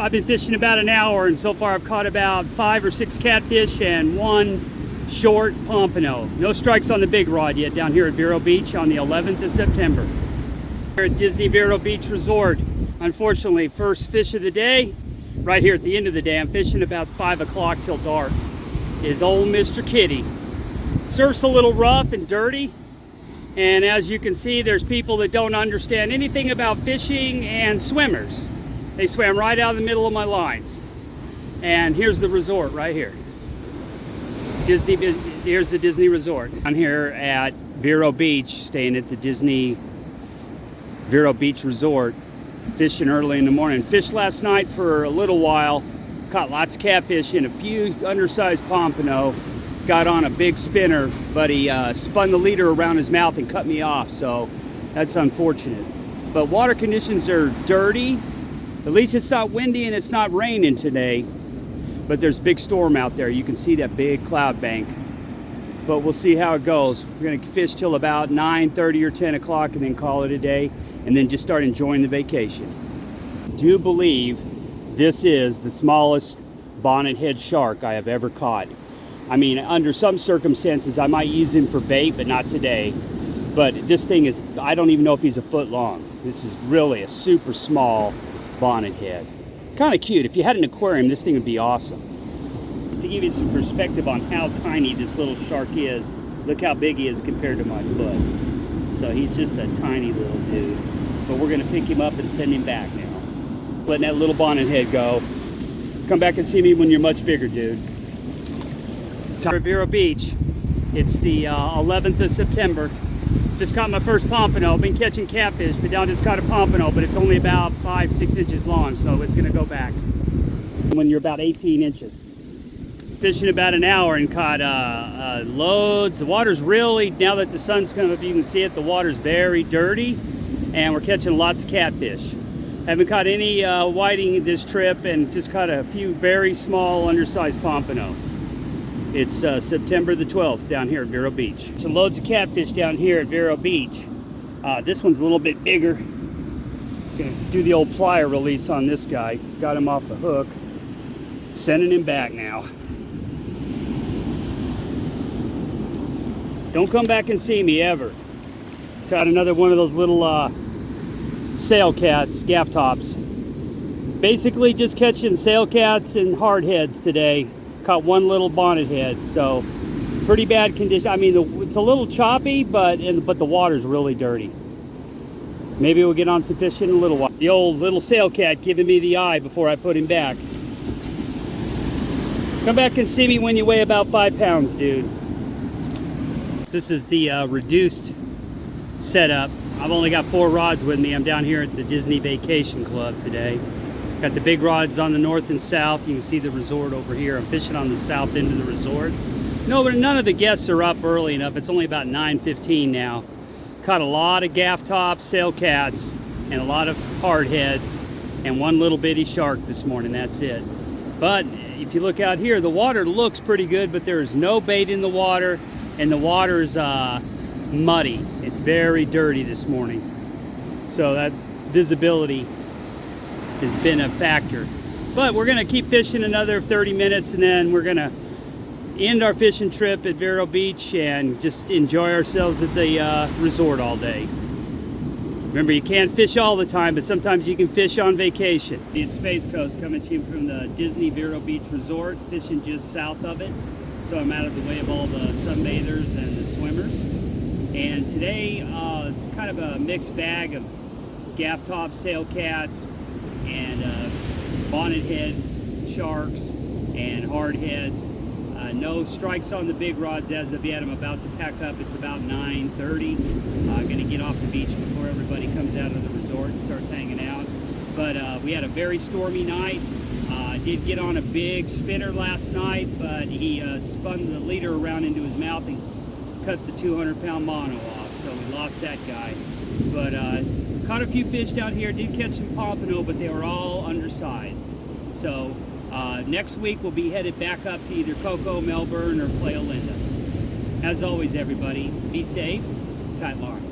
I've been fishing about an hour, and so far I've caught about 5 or 6 catfish and 1 short pompano. No strikes on the big rod yet down here at Vero Beach on the 11th of September. Here at Disney Vero Beach Resort. Unfortunately, first fish of the day, right here at the end of the day, I'm fishing about 5 o'clock till dark, is old Mr. Kitty. Surf's a little rough and dirty, and as you can see, there's people that don't understand anything about fishing and swimmers. They swam right out of the middle of my lines. And here's the resort right here. Here's the Disney Resort. I'm here at Vero Beach, staying at the Disney Vero Beach Resort, fishing early in the morning. Fished last night for a little while, caught lots of catfish and a few undersized pompano. Got on a big spinner, but he spun the leader around his mouth and cut me off, so that's unfortunate. But water conditions are dirty. At least it's not windy and it's not raining today, but there's a big storm out there. You can see that big cloud bank, but we'll see how it goes. We're gonna fish till about 9:30 or 10 o'clock and then call it a day, and then just start enjoying the vacation. I do believe this is the smallest bonnethead shark I have ever caught. I mean, under some circumstances I might use him for bait, but not today. But this thing is, I don't even know if he's a foot long. This is really a super small bonnethead. Kind of cute. If you had an aquarium, this thing would be awesome. Just to give you some perspective on how tiny this little shark is, look how big he is compared to my foot. So he's just a tiny little dude. But we're gonna pick him up and send him back now. Letting that little bonnethead go. Come back and see me when you're much bigger, dude. At Vero Beach. It's the 11th of September. Just caught my first pompano. Been catching catfish, but now just caught a pompano, but it's only about 5-6 inches long, so it's gonna go back when you're about 18 inches. Fishing about an hour and caught loads. The water's really, now that the sun's come up, you can see it, the water's very dirty, and we're catching lots of catfish. Haven't caught any whiting this trip, and just caught a few very small undersized pompano. It's September the 12th down here at Vero Beach. So loads of catfish down here at Vero Beach. This one's a little bit bigger. Gonna do the old plier release on this guy. Got him off the hook. Sending him back now. Don't come back and see me ever. Got another one of those little sail cats, gaff tops. Basically just catching sail cats and hardheads today. Caught one little bonnethead, so pretty bad condition. I mean, it's a little choppy, but the water's really dirty. Maybe we'll get on some fish in a little while. The old little sail cat giving me the eye before I put him back. Come back and see me when you weigh about 5 pounds, dude. This is the reduced setup. I've only got 4 rods with me. I'm down here at the Disney Vacation Club today. Got the big rods on the north and south. You can see the resort over here. I'm fishing on the south end of the resort. No, but none of the guests are up early enough. It's only about 9:15 now. Caught a lot of gaff tops, sail cats, and a lot of hardheads, and one little bitty shark this morning. That's it. But if you look out here, the water looks pretty good, but there is no bait in the water, and the water's muddy. It's very dirty this morning. So that visibility has been a factor. But we're gonna keep fishing another 30 minutes, and then we're gonna end our fishing trip at Vero Beach and just enjoy ourselves at the resort all day. Remember, you can't fish all the time, but sometimes you can fish on vacation. It's Space Coast coming to you from the Disney Vero Beach Resort, fishing just south of it. So I'm out of the way of all the sunbathers and the swimmers. And today, kind of a mixed bag of gaff top, sail cats, and bonnethead sharks and hardheads. No strikes on the big rods as of yet. I'm about to pack up. It's about 9:30. Gonna get off the beach before everybody comes out of the resort and starts hanging out. But we had a very stormy night. Did get on a big spinner last night, but he spun the leader around into his mouth and cut the 200-pound mono off, so we lost that guy. But caught a few fish down here. Did catch some pompano, but they were all undersized. So next week we'll be headed back up to either Cocoa, Melbourne, or Playa Linda. As always, everybody, be safe, tight line.